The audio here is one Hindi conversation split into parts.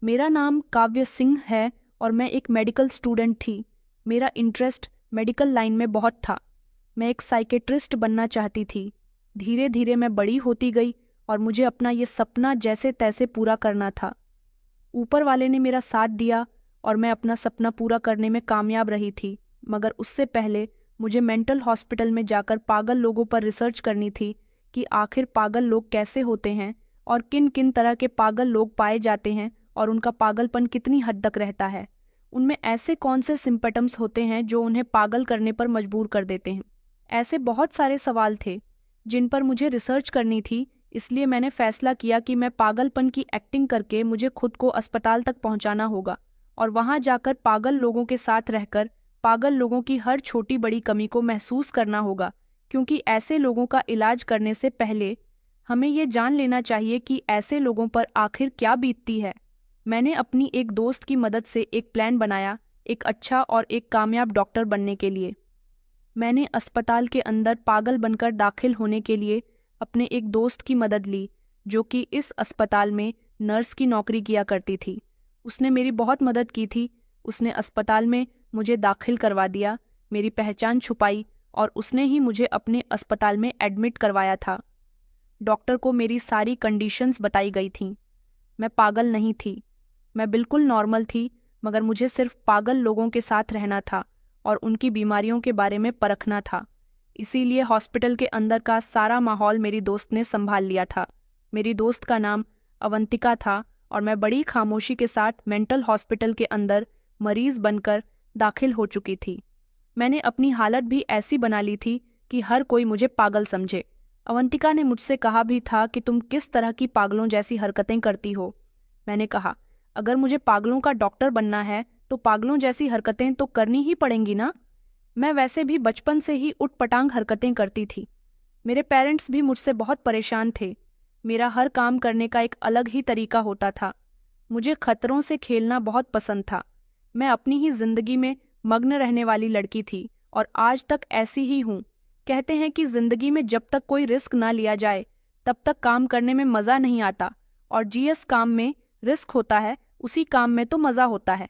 मेरा नाम काव्य सिंह है और मैं एक मेडिकल स्टूडेंट थी। मेरा इंटरेस्ट मेडिकल लाइन में बहुत था। मैं एक साइकेट्रिस्ट बनना चाहती थी। धीरे धीरे मैं बड़ी होती गई और मुझे अपना ये सपना जैसे तैसे पूरा करना था। ऊपर वाले ने मेरा साथ दिया और मैं अपना सपना पूरा करने में कामयाब रही थी। मगर उससे पहले मुझे मेंटल हॉस्पिटल में जाकर पागल लोगों पर रिसर्च करनी थी कि आखिर पागल लोग कैसे होते हैं और किन किन तरह के पागल लोग पाए जाते हैं और उनका पागलपन कितनी हद तक रहता है। उनमें ऐसे कौन से सिम्पटम्स होते हैं जो उन्हें पागल करने पर मजबूर कर देते हैं। ऐसे बहुत सारे सवाल थे जिन पर मुझे रिसर्च करनी थी। इसलिए मैंने फैसला किया कि मैं पागलपन की एक्टिंग करके मुझे खुद को अस्पताल तक पहुंचाना होगा और वहां जाकर पागल लोगों के साथ रहकर पागल लोगों की हर छोटी बड़ी कमी को महसूस करना होगा, क्योंकि ऐसे लोगों का इलाज करने से पहले हमें ये जान लेना चाहिए कि ऐसे लोगों पर आखिर क्या बीतती है। मैंने अपनी एक दोस्त की मदद से एक प्लान बनाया, एक अच्छा और एक कामयाब डॉक्टर बनने के लिए। मैंने अस्पताल के अंदर पागल बनकर दाखिल होने के लिए अपने एक दोस्त की मदद ली, जो कि इस अस्पताल में नर्स की नौकरी किया करती थी। उसने मेरी बहुत मदद की थी। उसने अस्पताल में मुझे दाखिल करवा दिया, मेरी पहचान छुपाई और उसने ही मुझे अपने अस्पताल में एडमिट करवाया था। डॉक्टर को मेरी सारी कंडीशंस बताई गई थीं। मैं पागल नहीं थी, मैं बिल्कुल नॉर्मल थी, मगर मुझे सिर्फ पागल लोगों के साथ रहना था और उनकी बीमारियों के बारे में परखना था। इसीलिए हॉस्पिटल के अंदर का सारा माहौल मेरी दोस्त ने संभाल लिया था। मेरी दोस्त का नाम अवंतिका था और मैं बड़ी खामोशी के साथ मेंटल हॉस्पिटल के अंदर मरीज बनकर दाखिल हो चुकी थी। मैंने अपनी हालत भी ऐसी बना ली थी कि हर कोई मुझे पागल समझे। अवंतिका ने मुझसे कहा भी था कि तुम किस तरह की पागलों जैसी हरकतें करती हो। मैंने कहा, अगर मुझे पागलों का डॉक्टर बनना है तो पागलों जैसी हरकतें तो करनी ही पड़ेंगी ना। मैं वैसे भी बचपन से ही उटपटांग हरकतें करती थी। मेरे पेरेंट्स भी मुझसे बहुत परेशान थे। मेरा हर काम करने का एक अलग ही तरीका होता था। मुझे खतरों से खेलना बहुत पसंद था। मैं अपनी ही जिंदगी में मग्न रहने वाली लड़की थी और आज तक ऐसी ही हूँ। कहते हैं कि जिंदगी में जब तक कोई रिस्क ना लिया जाए तब तक काम करने में मज़ा नहीं आता, और जिस काम में रिस्क होता है उसी काम में तो मज़ा होता है।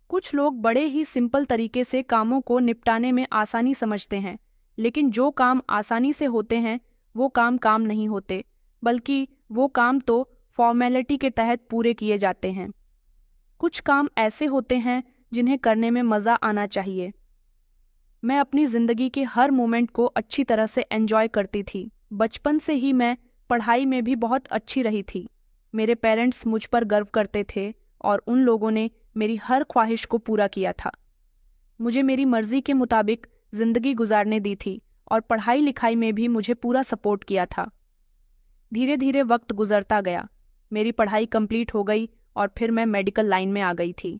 कुछ लोग बड़े ही सिंपल तरीके से कामों को निपटाने में आसानी समझते हैं, लेकिन जो काम आसानी से होते हैं वो काम काम नहीं होते, बल्कि वो काम तो फॉर्मेलिटी के तहत पूरे किए जाते हैं। कुछ काम ऐसे होते हैं जिन्हें करने में मज़ा आना चाहिए। मैं अपनी ज़िंदगी के हर मोमेंट को अच्छी तरह से एंजॉय करती थी। बचपन से ही मैं पढ़ाई में भी बहुत अच्छी रही थी। मेरे पेरेंट्स मुझ पर गर्व करते थे और उन लोगों ने मेरी हर ख्वाहिश को पूरा किया था। मुझे मेरी मर्जी के मुताबिक ज़िंदगी गुजारने दी थी और पढ़ाई लिखाई में भी मुझे पूरा सपोर्ट किया था। धीरे धीरे वक्त गुजरता गया। मेरी पढ़ाई कंप्लीट हो गई और फिर मैं मेडिकल लाइन में आ गई थी।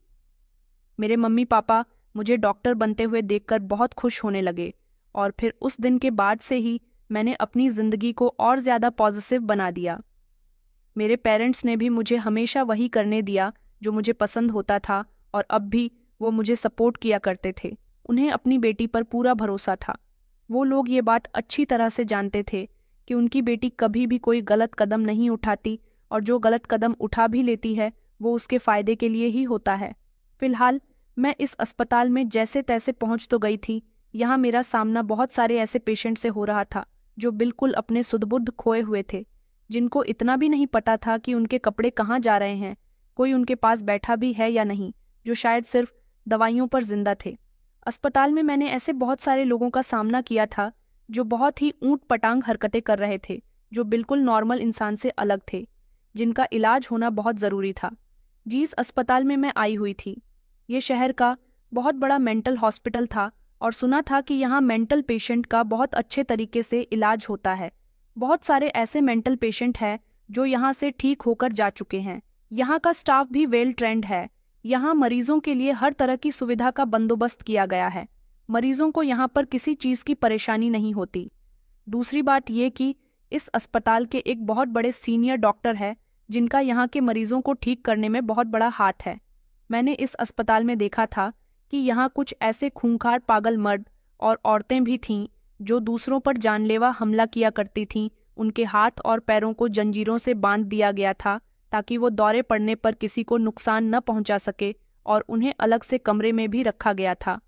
मेरे मम्मी पापा मुझे डॉक्टर बनते हुए देखकर बहुत खुश होने लगे और फिर उस दिन के बाद से ही मैंने अपनी ज़िंदगी को और ज़्यादा पॉजिटिव बना दिया। मेरे पेरेंट्स ने भी मुझे हमेशा वही करने दिया जो मुझे पसंद होता था और अब भी वो मुझे सपोर्ट किया करते थे। उन्हें अपनी बेटी पर पूरा भरोसा था। वो लोग ये बात अच्छी तरह से जानते थे कि उनकी बेटी कभी भी कोई गलत कदम नहीं उठाती और जो गलत कदम उठा भी लेती है वो उसके फ़ायदे के लिए ही होता है। फिलहाल मैं इस अस्पताल में जैसे तैसे पहुंच तो गई थी। यहाँ मेरा सामना बहुत सारे ऐसे पेशेंट से हो रहा था जो बिल्कुल अपने सुध-बुध खोए हुए थे, जिनको इतना भी नहीं पता था कि उनके कपड़े कहाँ जा रहे हैं, कोई उनके पास बैठा भी है या नहीं, जो शायद सिर्फ दवाइयों पर जिंदा थे। अस्पताल में मैंने ऐसे बहुत सारे लोगों का सामना किया था जो बहुत ही ऊंट पटांग हरकतें कर रहे थे, जो बिल्कुल नॉर्मल इंसान से अलग थे, जिनका इलाज होना बहुत ज़रूरी था। जिस अस्पताल में मैं आई हुई थी ये शहर का बहुत बड़ा मेंटल हॉस्पिटल था और सुना था कि यहाँ मेंटल पेशेंट का बहुत अच्छे तरीके से इलाज होता है। बहुत सारे ऐसे मेंटल पेशेंट हैं जो यहाँ से ठीक होकर जा चुके हैं। यहाँ का स्टाफ भी वेल ट्रेंड है। यहाँ मरीजों के लिए हर तरह की सुविधा का बंदोबस्त किया गया है। मरीजों को यहाँ पर किसी चीज़ की परेशानी नहीं होती। दूसरी बात ये कि इस अस्पताल के एक बहुत बड़े सीनियर डॉक्टर है जिनका यहाँ के मरीजों को ठीक करने में बहुत बड़ा हाथ है। मैंने इस अस्पताल में देखा था कि यहाँ कुछ ऐसे खूंखार पागल मर्द और औरतें भी थीं जो दूसरों पर जानलेवा हमला किया करती थीं। उनके हाथ और पैरों को जंजीरों से बांध दिया गया था ताकि वो दौरे पड़ने पर किसी को नुकसान न पहुंचा सके, और उन्हें अलग से कमरे में भी रखा गया था।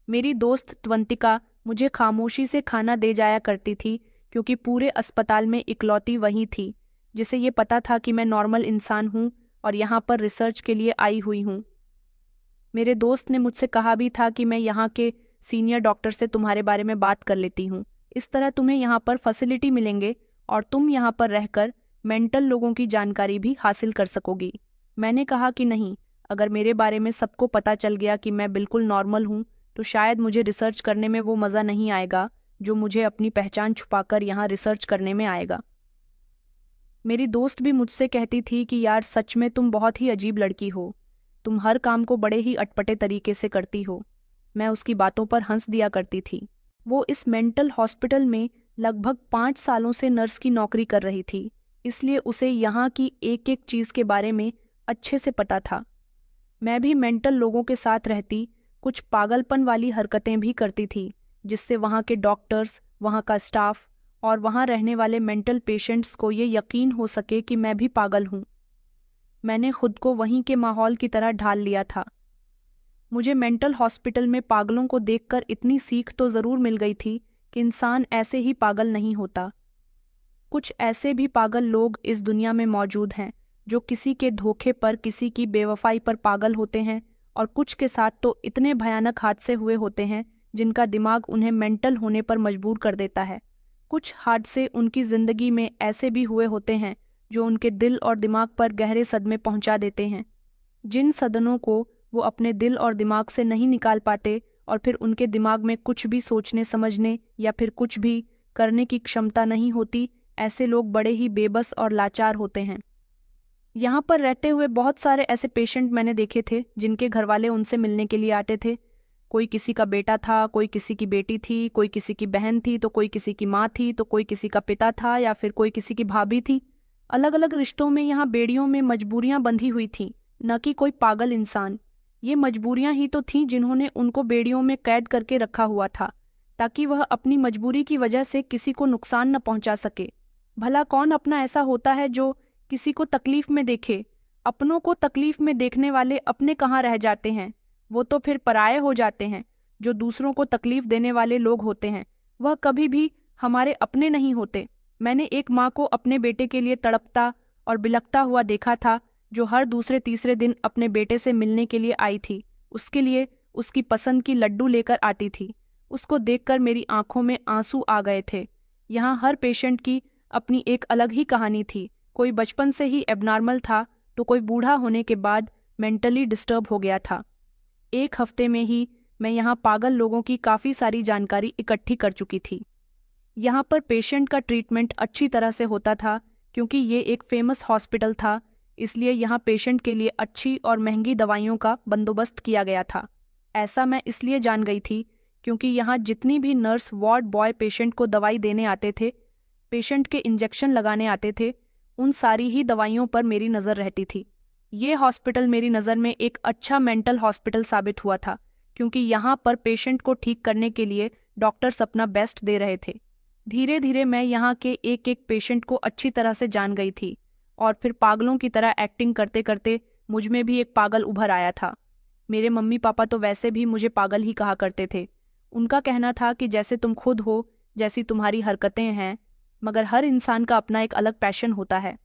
मेरी दोस्त त्वंतिका मुझे खामोशी से खाना दे जाया करती थी, क्योंकि पूरे अस्पताल में इकलौती वही थी जिसे ये पता था कि मैं नॉर्मल इंसान हूँ और यहाँ पर रिसर्च के लिए आई हुई हूँ। मेरे दोस्त ने मुझसे कहा भी था कि मैं यहाँ के सीनियर डॉक्टर से तुम्हारे बारे में बात कर लेती हूँ, इस तरह तुम्हें यहाँ पर फैसिलिटी मिलेंगे और तुम यहाँ पर रहकर मेंटल लोगों की जानकारी भी हासिल कर सकोगी। मैंने कहा कि नहीं, अगर मेरे बारे में सबको पता चल गया कि मैं बिल्कुल नॉर्मल हूँ तो शायद मुझे रिसर्च करने में वो मज़ा नहीं आएगा जो मुझे अपनी पहचान छुपाकर यहाँ रिसर्च करने में आएगा। मेरी दोस्त भी मुझसे कहती थी कि यार सच में तुम बहुत ही अजीब लड़की हो, तुम हर काम को बड़े ही अटपटे तरीके से करती हो। मैं उसकी बातों पर हंस दिया करती थी। वो इस मेंटल हॉस्पिटल में लगभग 5 सालों से नर्स की नौकरी कर रही थी, इसलिए उसे यहाँ की एक एक चीज़ के बारे में अच्छे से पता था। मैं भी मेंटल लोगों के साथ रहती कुछ पागलपन वाली हरकतें भी करती थी, जिससे वहाँ के डॉक्टर्स, वहाँ का स्टाफ और वहाँ रहने वाले मेंटल पेशेंट्स को ये यकीन हो सके कि मैं भी पागल हूँ। मैंने खुद को वहीं के माहौल की तरह ढाल लिया था। मुझे मेंटल हॉस्पिटल में पागलों को देखकर इतनी सीख तो ज़रूर मिल गई थी कि इंसान ऐसे ही पागल नहीं होता। कुछ ऐसे भी पागल लोग इस दुनिया में मौजूद हैं जो किसी के धोखे पर, किसी की बेवफाई पर पागल होते हैं, और कुछ के साथ तो इतने भयानक हादसे हुए होते हैं जिनका दिमाग उन्हें मेंटल होने पर मजबूर कर देता है। कुछ हादसे उनकी ज़िंदगी में ऐसे भी हुए होते हैं जो उनके दिल और दिमाग पर गहरे सदमे पहुंचा देते हैं, जिन सदनों को वो अपने दिल और दिमाग से नहीं निकाल पाते, और फिर उनके दिमाग में कुछ भी सोचने समझने या फिर कुछ भी करने की क्षमता नहीं होती। ऐसे लोग बड़े ही बेबस और लाचार होते हैं। यहाँ पर रहते हुए बहुत सारे ऐसे पेशेंट मैंने देखे थे जिनके घरवाले उनसे मिलने के लिए आते थे। कोई किसी का बेटा था, कोई किसी की बेटी थी, कोई किसी की बहन थी, तो कोई किसी की माँ थी, तो कोई किसी का पिता था, या फिर कोई किसी की भाभी थी। अलग अलग रिश्तों में यहाँ बेड़ियों में मजबूरियाँ बंधी हुई थीं, न कि कोई पागल इंसान। ये मजबूरियाँ ही तो थीं जिन्होंने उनको बेड़ियों में कैद करके रखा हुआ था, ताकि वह अपनी मजबूरी की वजह से किसी को नुकसान न पहुंचा सके। भला कौन अपना ऐसा होता है जो किसी को तकलीफ में देखे? अपनों को तकलीफ में देखने वाले अपने कहाँ रह जाते हैं, वो तो फिर पराये हो जाते हैं। जो दूसरों को तकलीफ देने वाले लोग होते हैं वह कभी भी हमारे अपने नहीं होते। मैंने एक माँ को अपने बेटे के लिए तड़पता और बिलखता हुआ देखा था, जो हर दूसरे तीसरे दिन अपने बेटे से मिलने के लिए आई थी। उसके लिए उसकी पसंद की लड्डू लेकर आती थी। उसको देखकर मेरी आंखों में आंसू आ गए थे। यहाँ हर पेशेंट की अपनी एक अलग ही कहानी थी। कोई बचपन से ही एबनॉर्मल था, तो कोई बूढ़ा होने के बाद मेंटली डिस्टर्ब हो गया था। एक हफ्ते में ही मैं यहाँ पागल लोगों की काफ़ी सारी जानकारी इकट्ठी कर चुकी थी। यहाँ पर पेशेंट का ट्रीटमेंट अच्छी तरह से होता था, क्योंकि ये एक फेमस हॉस्पिटल था, इसलिए यहाँ पेशेंट के लिए अच्छी और महंगी दवाइयों का बंदोबस्त किया गया था। ऐसा मैं इसलिए जान गई थी क्योंकि यहाँ जितनी भी नर्स, वार्ड बॉय पेशेंट को दवाई देने आते थे, पेशेंट के इंजेक्शन लगाने आते थे, उन सारी ही दवाइयों पर मेरी नज़र रहती थी। ये हॉस्पिटल मेरी नज़र में एक अच्छा मेंटल हॉस्पिटल साबित हुआ था, क्योंकि यहाँ पर पेशेंट को ठीक करने के लिए डॉक्टर्स अपना बेस्ट दे रहे थे। धीरे धीरे मैं यहाँ के एक एक पेशेंट को अच्छी तरह से जान गई थी, और फिर पागलों की तरह एक्टिंग करते करते मुझ में भी एक पागल उभर आया था। मेरे मम्मी पापा तो वैसे भी मुझे पागल ही कहा करते थे। उनका कहना था कि जैसे तुम खुद हो, जैसी तुम्हारी हरकतें हैं, मगर हर इंसान का अपना एक अलग पैशन होता है,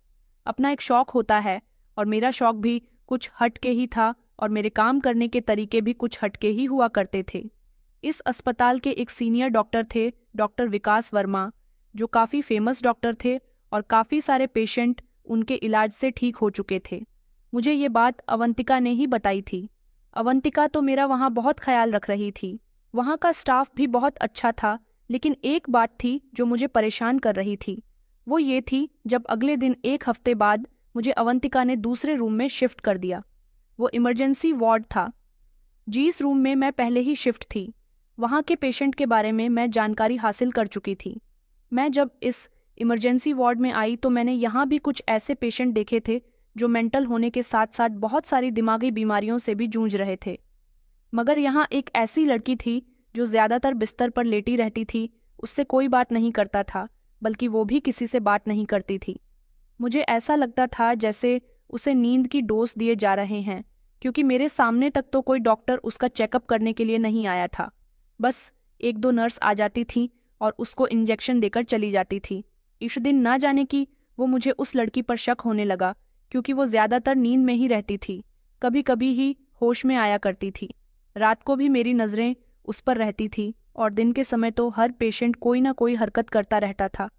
अपना एक शौक होता है, और मेरा शौक भी कुछ हटके ही था, और मेरे काम करने के तरीके भी कुछ हटके ही हुआ करते थे। इस अस्पताल के एक सीनियर डॉक्टर थे, डॉक्टर विकास वर्मा, जो काफ़ी फेमस डॉक्टर थे, और काफ़ी सारे पेशेंट उनके इलाज से ठीक हो चुके थे। मुझे ये बात अवंतिका ने ही बताई थी। अवंतिका तो मेरा वहाँ बहुत ख्याल रख रही थी। वहाँ का स्टाफ भी बहुत अच्छा था, लेकिन एक बात थी जो मुझे परेशान कर रही थी। वो ये थी, जब अगले दिन एक हफ्ते बाद मुझे अवंतिका ने दूसरे रूम में शिफ्ट कर दिया। वो इमरजेंसी वार्ड था, जिस रूम में मैं पहले ही शिफ्ट थी। वहाँ के पेशेंट के बारे में मैं जानकारी हासिल कर चुकी थी। मैं जब इस इमरजेंसी वार्ड में आई तो मैंने यहाँ भी कुछ ऐसे पेशेंट देखे थे जो मेंटल होने के साथ साथ बहुत सारी दिमागी बीमारियों से भी जूझ रहे थे। मगर यहाँ एक ऐसी लड़की थी जो ज़्यादातर बिस्तर पर लेटी रहती थी। उससे कोई बात नहीं करता था, बल्कि वो भी किसी से बात नहीं करती थी। मुझे ऐसा लगता था जैसे उसे नींद की डोज दिए जा रहे हैं, क्योंकि मेरे सामने तक तो कोई डॉक्टर उसका चेकअप करने के लिए नहीं आया था। बस एक दो नर्स आ जाती थी और उसको इंजेक्शन देकर चली जाती थी। इस दिन ना जाने की वो मुझे उस लड़की पर शक होने लगा, क्योंकि वो ज्यादातर नींद में ही रहती थी, कभी कभी ही होश में आया करती थी। रात को भी मेरी नजरें उस पर रहती थी और दिन के समय तो हर पेशेंट कोई ना कोई हरकत करता रहता था।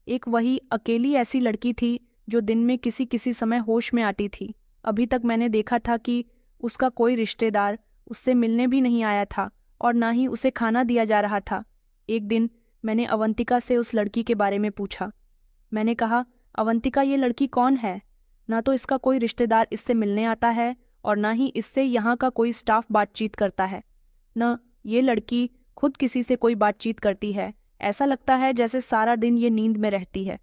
एक वही अकेली ऐसी लड़की थी जो दिन में किसी किसी समय होश में आती थी। अभी तक मैंने देखा था कि उसका कोई रिश्तेदार उससे मिलने भी नहीं आया था और ना ही उसे खाना दिया जा रहा था। एक दिन मैंने अवंतिका से उस लड़की के बारे में पूछा। मैंने कहा, अवंतिका, ये लड़की कौन है? ना तो इसका कोई रिश्तेदार इससे मिलने आता है और ना ही इससे यहाँ का कोई स्टाफ बातचीत करता है। न ये लड़की खुद किसी से कोई बातचीत करती है। ऐसा लगता है जैसे सारा दिन ये नींद में रहती है।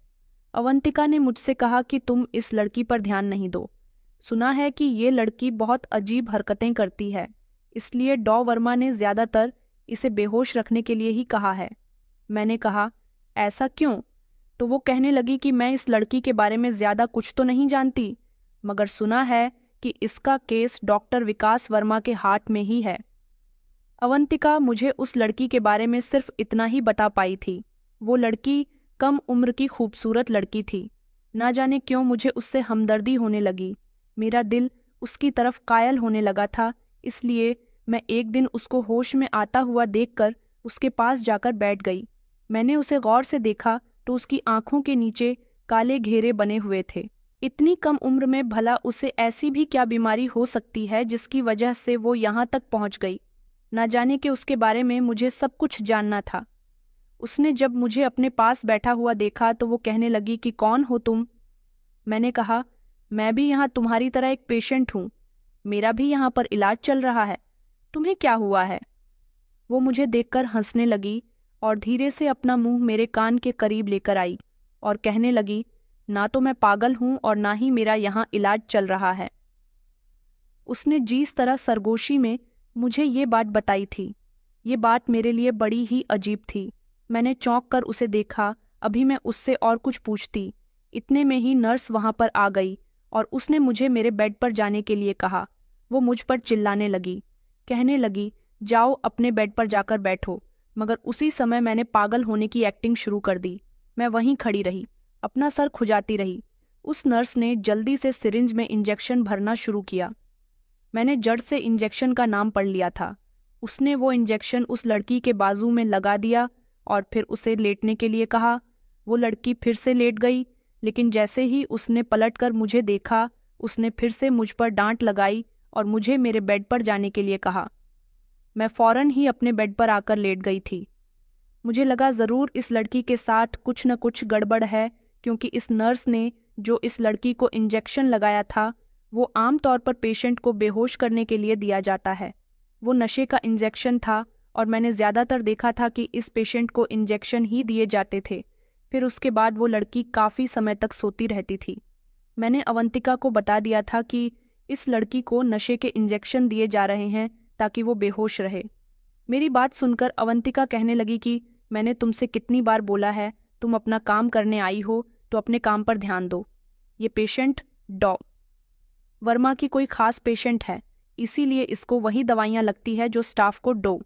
अवंतिका ने मुझसे कहा कि तुम इस लड़की पर ध्यान नहीं दो। सुना है कि ये लड़की बहुत अजीब हरकतें करती है, इसलिए डॉ वर्मा ने ज्यादातर इसे बेहोश रखने के लिए ही कहा है। मैंने कहा, ऐसा क्यों? तो वो कहने लगी कि मैं इस लड़की के बारे में ज्यादा कुछ तो नहीं जानती, मगर सुना है कि इसका केस डॉक्टर विकास वर्मा के हाथ में ही है। अवंतिका मुझे उस लड़की के बारे में सिर्फ इतना ही बता पाई थी। वो लड़की कम उम्र की खूबसूरत लड़की थी। ना जाने क्यों मुझे उससे हमदर्दी होने लगी। मेरा दिल उसकी तरफ कायल होने लगा था, इसलिए मैं एक दिन उसको होश में आता हुआ देखकर उसके पास जाकर बैठ गई। मैंने उसे गौर से देखा तो उसकी आंखों के नीचे काले घेरे बने हुए थे। इतनी कम उम्र में भला उसे ऐसी भी क्या बीमारी हो सकती है जिसकी वजह से वो यहाँ तक पहुँच गई? ना जाने कि उसके बारे में मुझे सब कुछ जानना था। उसने जब मुझे अपने पास बैठा हुआ देखा तो वो कहने लगी कि कौन हो तुम? मैंने कहा, मैं भी यहाँ तुम्हारी तरह एक पेशेंट हूँ। मेरा भी यहाँ पर इलाज चल रहा है। तुम्हें क्या हुआ है? वो मुझे देखकर हंसने लगी और धीरे से अपना मुंह मेरे कान के करीब लेकर आई और कहने लगी, ना तो मैं पागल हूँ और ना ही मेरा यहाँ इलाज चल रहा है। उसने जिस तरह सरगोशी में मुझे ये बात बताई थी, ये बात मेरे लिए बड़ी ही अजीब थी। मैंने चौंक कर उसे देखा। अभी मैं उससे और कुछ पूछती, इतने में ही नर्स वहां पर आ गई और उसने मुझे मेरे बेड पर जाने के लिए कहा। वो मुझ पर चिल्लाने लगी, कहने लगी, जाओ अपने बेड पर जाकर बैठो। मगर उसी समय मैंने पागल होने की एक्टिंग शुरू कर दी। मैं वहीं खड़ी रही, अपना सर खुजाती रही। उस नर्स ने जल्दी से सिरिंज में इंजेक्शन भरना शुरू किया। मैंने जड़ से इंजेक्शन का नाम पढ़ लिया था। उसने वो इंजेक्शन उस लड़की के बाजू में लगा दिया और फिर उसे लेटने के लिए कहा। वो लड़की फिर से लेट गई, लेकिन जैसे ही उसने पलटकर मुझे देखा, उसने फिर से मुझ पर डांट लगाई और मुझे मेरे बेड पर जाने के लिए कहा। मैं फौरन ही अपने बेड पर आकर लेट गई थी। मुझे लगा जरूर इस लड़की के साथ कुछ न कुछ गड़बड़ है, क्योंकि इस नर्स ने जो इस लड़की को इंजेक्शन लगाया था वो आम तौर पर पेशेंट को बेहोश करने के लिए दिया जाता है। वो नशे का इंजेक्शन था और मैंने ज्यादातर देखा था कि इस पेशेंट को इंजेक्शन ही दिए जाते थे। फिर उसके बाद वो लड़की काफी समय तक सोती रहती थी। मैंने अवंतिका को बता दिया था कि इस लड़की को नशे के इंजेक्शन दिए जा रहे हैं ताकि वो बेहोश रहे। मेरी बात सुनकर अवंतिका कहने लगी कि मैंने तुमसे कितनी बार बोला है, तुम अपना काम करने आई हो तो अपने काम पर ध्यान दो। ये पेशेंट डॉ वर्मा की कोई खास पेशेंट है, इसीलिए इसको वही दवाइयाँ लगती है जो स्टाफ को डॉ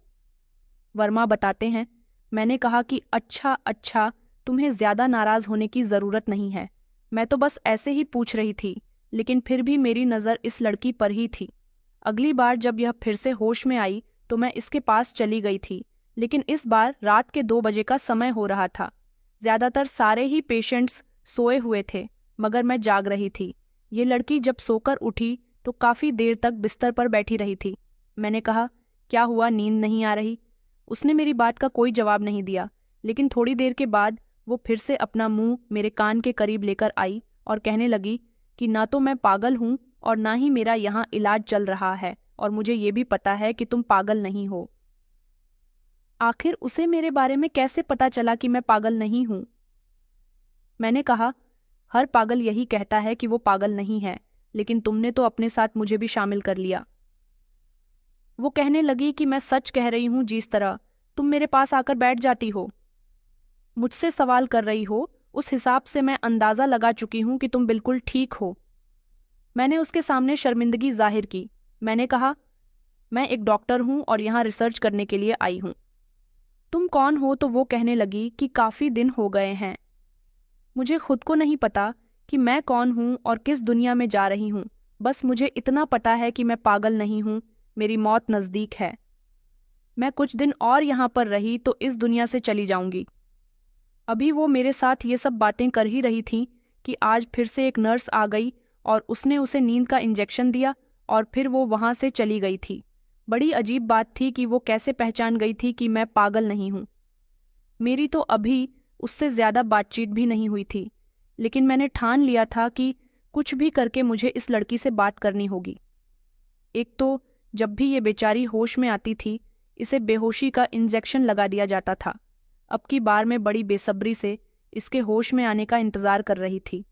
वर्मा बताते हैं। मैंने कहा कि अच्छा, तुम्हें ज्यादा नाराज होने की जरूरत नहीं है। मैं तो बस ऐसे ही पूछ रही थी, लेकिन फिर भी मेरी नज़र इस लड़की पर ही थी। अगली बार जब यह फिर से होश में आई तो मैं इसके पास चली गई थी, लेकिन इस बार रात के 2 बजे का समय हो रहा था। ज्यादातर सारे ही पेशेंट्स सोए हुए थे, मगर मैं जाग रही थी। ये लड़की जब सोकर उठी तो काफी देर तक बिस्तर पर बैठी रही थी। मैंने कहा, क्या हुआ, नींद नहीं आ रही? उसने मेरी बात का कोई जवाब नहीं दिया, लेकिन थोड़ी देर के बाद वो फिर से अपना मुंह मेरे कान के करीब लेकर आई और कहने लगी कि ना तो मैं पागल हूँ और ना ही मेरा यहाँ इलाज चल रहा है, और मुझे ये भी पता है कि तुम पागल नहीं हो। आखिर उसे मेरे बारे में कैसे पता चला कि मैं पागल नहीं हूँ? मैंने कहा, हर पागल यही कहता है कि वो पागल नहीं है, लेकिन तुमने तो अपने साथ मुझे भी शामिल कर लिया। वो कहने लगी कि मैं सच कह रही हूँ, जिस तरह तुम मेरे पास आकर बैठ जाती हो, मुझसे सवाल कर रही हो, उस हिसाब से मैं अंदाज़ा लगा चुकी हूँ कि तुम बिल्कुल ठीक हो। मैंने उसके सामने शर्मिंदगी जाहिर की। मैंने कहा, मैं एक डॉक्टर हूँ और यहाँ रिसर्च करने के लिए आई हूँ। तुम कौन हो? तो वो कहने लगी कि काफ़ी दिन हो गए हैं। मुझे खुद को नहीं पता कि मैं कौन हूँ और किस दुनिया में जा रही हूँ। बस मुझे इतना पता है कि मैं पागल नहीं हूँ, मेरी मौत नज़दीक है। मैं कुछ दिन और यहाँ पर रही तो इस दुनिया से चली जाऊंगी। अभी वो मेरे साथ ये सब बातें कर ही रही थी कि आज फिर से एक नर्स आ गई और उसने उसे नींद का इंजेक्शन दिया और फिर वो वहाँ से चली गई थी। बड़ी अजीब बात थी कि वो कैसे पहचान गई थी कि मैं पागल नहीं हूँ। मेरी तो अभी उससे ज़्यादा बातचीत भी नहीं हुई थी, लेकिन मैंने ठान लिया था कि कुछ भी करके मुझे इस लड़की से बात करनी होगी। एक तो जब भी ये बेचारी होश में आती थी, इसे बेहोशी का इंजेक्शन लगा दिया जाता था। अब की बार मैं बड़ी बेसब्री से इसके होश में आने का इंतज़ार कर रही थी।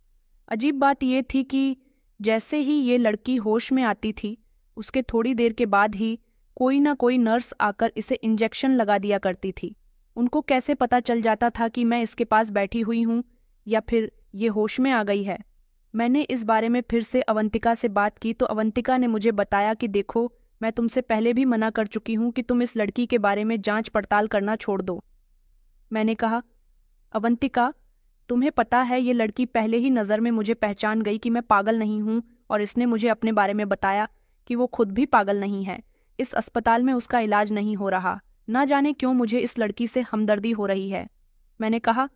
अजीब बात यह थी कि जैसे ही ये लड़की होश में आती थी, उसके थोड़ी देर के बाद ही कोई ना कोई नर्स आकर इसे इंजेक्शन लगा दिया करती थी। उनको कैसे पता चल जाता था कि मैं इसके पास बैठी हुई हूँ या फिर ये होश में आ गई है? मैंने इस बारे में फिर से अवंतिका से बात की तो अवंतिका ने मुझे बताया कि देखो, मैं तुमसे पहले भी मना कर चुकी हूँ कि तुम इस लड़की के बारे में जांच पड़ताल करना छोड़ दो। मैंने कहा, अवंतिका, तुम्हें पता है ये लड़की पहले ही नज़र में मुझे पहचान गई कि मैं पागल नहीं हूँ और इसने मुझे अपने बारे में बताया कि वो खुद भी पागल नहीं है। इस अस्पताल में उसका इलाज नहीं हो रहा। ना जाने क्यों मुझे इस लड़की से हमदर्दी हो रही है। मैंने कहा,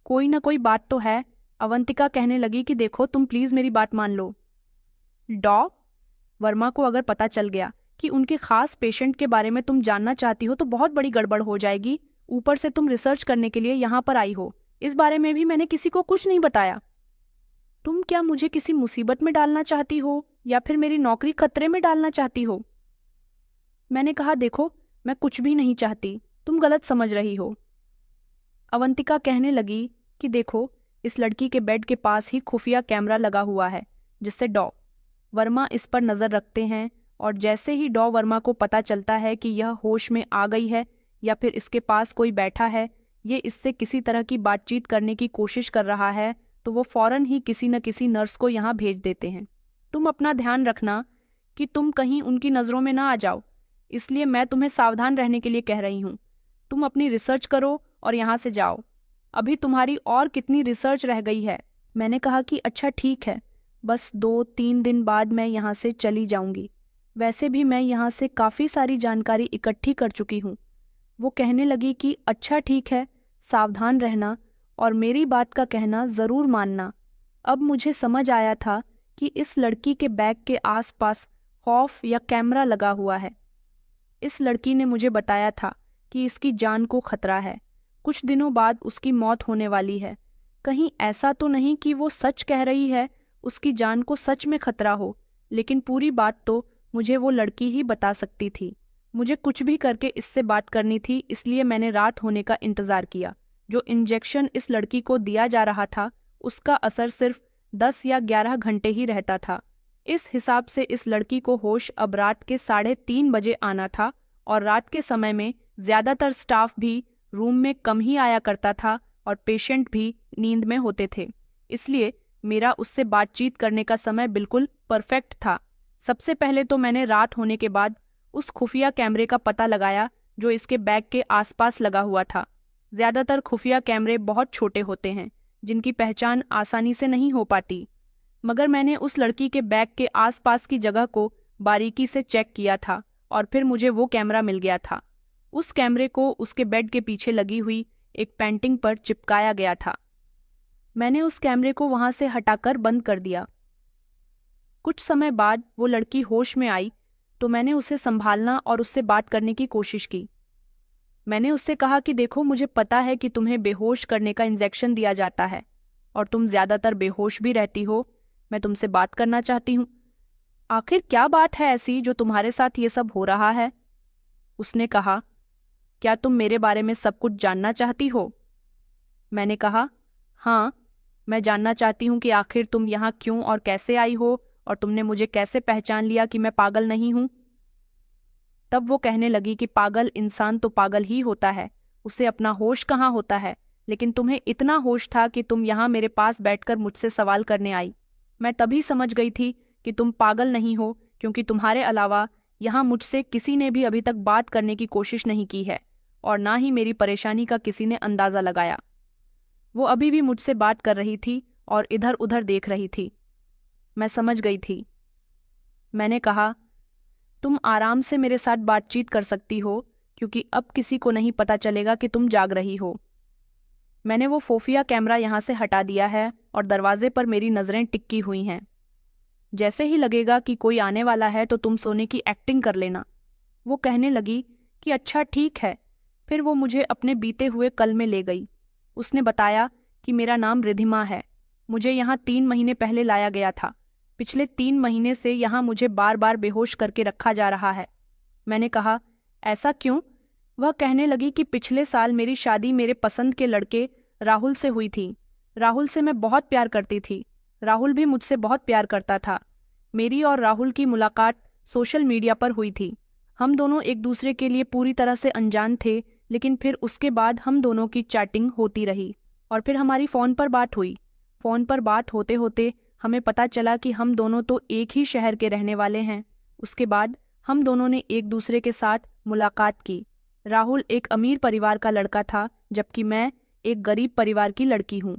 कोई ना कोई बात तो है। अवंतिका कहने लगी कि देखो, तुम प्लीज़ मेरी बात मान लो। डॉ वर्मा को अगर पता चल गया कि उनके खास पेशेंट के बारे में तुम जानना चाहती हो तो बहुत बड़ी गड़बड़ हो जाएगी। ऊपर से तुम रिसर्च करने के लिए यहाँ पर आई हो। इस बारे में भी मैंने किसी को कुछ नहीं बताया। तुम क्या मुझे किसी मुसीबत में डालना चाहती हो या फिर मेरी नौकरी खतरे में डालना चाहती हो? मैंने कहा, देखो, मैं कुछ भी नहीं चाहती, तुम गलत समझ रही हो। अवंतिका कहने लगी कि देखो, इस लड़की के बेड के पास ही खुफिया कैमरा लगा हुआ है जिससे डॉ वर्मा इस पर नज़र रखते हैं और जैसे ही डॉ वर्मा को पता चलता है कि यह होश में आ गई है या फिर इसके पास कोई बैठा है, ये इससे किसी तरह की बातचीत करने की कोशिश कर रहा है, तो वो फौरन ही किसी न किसी नर्स को यहाँ भेज देते हैं। तुम अपना ध्यान रखना कि तुम कहीं उनकी नज़रों में ना आ जाओ, इसलिए मैं तुम्हें सावधान रहने के लिए कह रही हूँ। तुम अपनी रिसर्च करो और यहाँ से जाओ। अभी तुम्हारी और कितनी रिसर्च रह गई है? मैंने कहा कि अच्छा ठीक है, बस 2-3 दिन बाद मैं यहाँ से चली जाऊंगी। वैसे भी मैं यहाँ से काफ़ी सारी जानकारी इकट्ठी कर चुकी हूँ। वो कहने लगी कि अच्छा ठीक है, सावधान रहना और मेरी बात का कहना ज़रूर मानना। अब मुझे समझ आया था कि इस लड़की के बैग के आसपास खौफ या कैमरा लगा हुआ है। इस लड़की ने मुझे बताया था कि इसकी जान को खतरा है। कुछ दिनों बाद उसकी मौत होने वाली है। कहीं ऐसा तो नहीं कि वो सच कह रही है, उसकी जान को सच में खतरा हो, लेकिन पूरी बात तो मुझे वो लड़की ही बता सकती थी। मुझे कुछ भी करके इससे बात करनी थी, इसलिए मैंने रात होने का इंतज़ार किया। जो इंजेक्शन इस लड़की को दिया जा रहा था, उसका असर सिर्फ 10 या 11 घंटे ही रहता था। इस हिसाब से इस लड़की को होश अब रात के 3:30 बजे आना था और रात के समय में ज़्यादातर स्टाफ भी रूम में कम ही आया करता था और पेशेंट भी नींद में होते थे। इसलिए मेरा उससे बातचीत करने का समय बिल्कुल परफेक्ट था। सबसे पहले तो मैंने रात होने के बाद उस खुफिया कैमरे का पता लगाया जो इसके बैग के आसपास लगा हुआ था। ज़्यादातर खुफिया कैमरे बहुत छोटे होते हैं, जिनकी पहचान आसानी से नहीं हो पाती, मगर मैंने उस लड़की के बैग के आसपास की जगह को बारीकी से चेक किया था और फिर मुझे वो कैमरा मिल गया था। उस कैमरे को उसके बेड के पीछे लगी हुई एक पेंटिंग पर चिपकाया गया था। मैंने उस कैमरे को वहां से हटाकर बंद कर दिया। कुछ समय बाद वो लड़की होश में आई तो मैंने उसे संभालना और उससे बात करने की कोशिश की। मैंने उससे कहा कि देखो, मुझे पता है कि तुम्हें बेहोश करने का इंजेक्शन दिया जाता है और तुम ज़्यादातर बेहोश भी रहती हो। मैं तुमसे बात करना चाहती हूँ। आखिर क्या बात है ऐसी जो तुम्हारे साथ ये सब हो रहा है? उसने कहा, क्या तुम मेरे बारे में सब कुछ जानना चाहती हो? मैंने कहा, हाँ, मैं जानना चाहती हूँ कि आखिर तुम यहाँ क्यों और कैसे आई हो और तुमने मुझे कैसे पहचान लिया कि मैं पागल नहीं हूँ। तब वो कहने लगी कि पागल इंसान तो पागल ही होता है, उसे अपना होश कहाँ होता है। लेकिन तुम्हें इतना होश था कि तुम यहाँ मेरे पास बैठकर मुझसे सवाल करने आई। मैं तभी समझ गई थी कि तुम पागल नहीं हो, क्योंकि तुम्हारे अलावा यहाँ मुझसे किसी ने भी अभी तक बात करने की कोशिश नहीं की है, और ना ही मेरी परेशानी का किसी ने अंदाज़ा लगाया। वो अभी भी मुझसे बात कर रही थी और इधर उधर देख रही थी। मैं समझ गई थी। मैंने कहा, तुम आराम से मेरे साथ बातचीत कर सकती हो, क्योंकि अब किसी को नहीं पता चलेगा कि तुम जाग रही हो। मैंने वो फोफिया कैमरा यहाँ से हटा दिया है और दरवाजे पर मेरी नज़रें टिक्की हुई हैं। जैसे ही लगेगा कि कोई आने वाला है तो तुम सोने की एक्टिंग कर लेना। वो कहने लगी कि अच्छा ठीक है। फिर वो मुझे अपने बीते हुए कल में ले गई। उसने बताया कि मेरा नाम रिधिमा है। मुझे यहाँ 3 महीने पहले लाया गया था। पिछले 3 महीने से यहाँ मुझे बार बार बेहोश करके रखा जा रहा है। मैंने कहा, ऐसा क्यों? वह कहने लगी कि पिछले साल मेरी शादी मेरे पसंद के लड़के राहुल से हुई थी। राहुल से मैं बहुत प्यार करती थी। राहुल भी मुझसे बहुत प्यार करता था। मेरी और राहुल की मुलाकात सोशल मीडिया पर हुई थी। हम दोनों एक दूसरे के लिए पूरी तरह से अनजान थे, लेकिन फिर उसके बाद हम दोनों की चैटिंग होती रही और फिर हमारी फ़ोन पर बात हुई। फ़ोन पर बात होते होते हमें पता चला कि हम दोनों तो एक ही शहर के रहने वाले हैं। उसके बाद हम दोनों ने एक दूसरे के साथ मुलाकात की। राहुल एक अमीर परिवार का लड़का था, जबकि मैं एक गरीब परिवार की लड़की हूँ।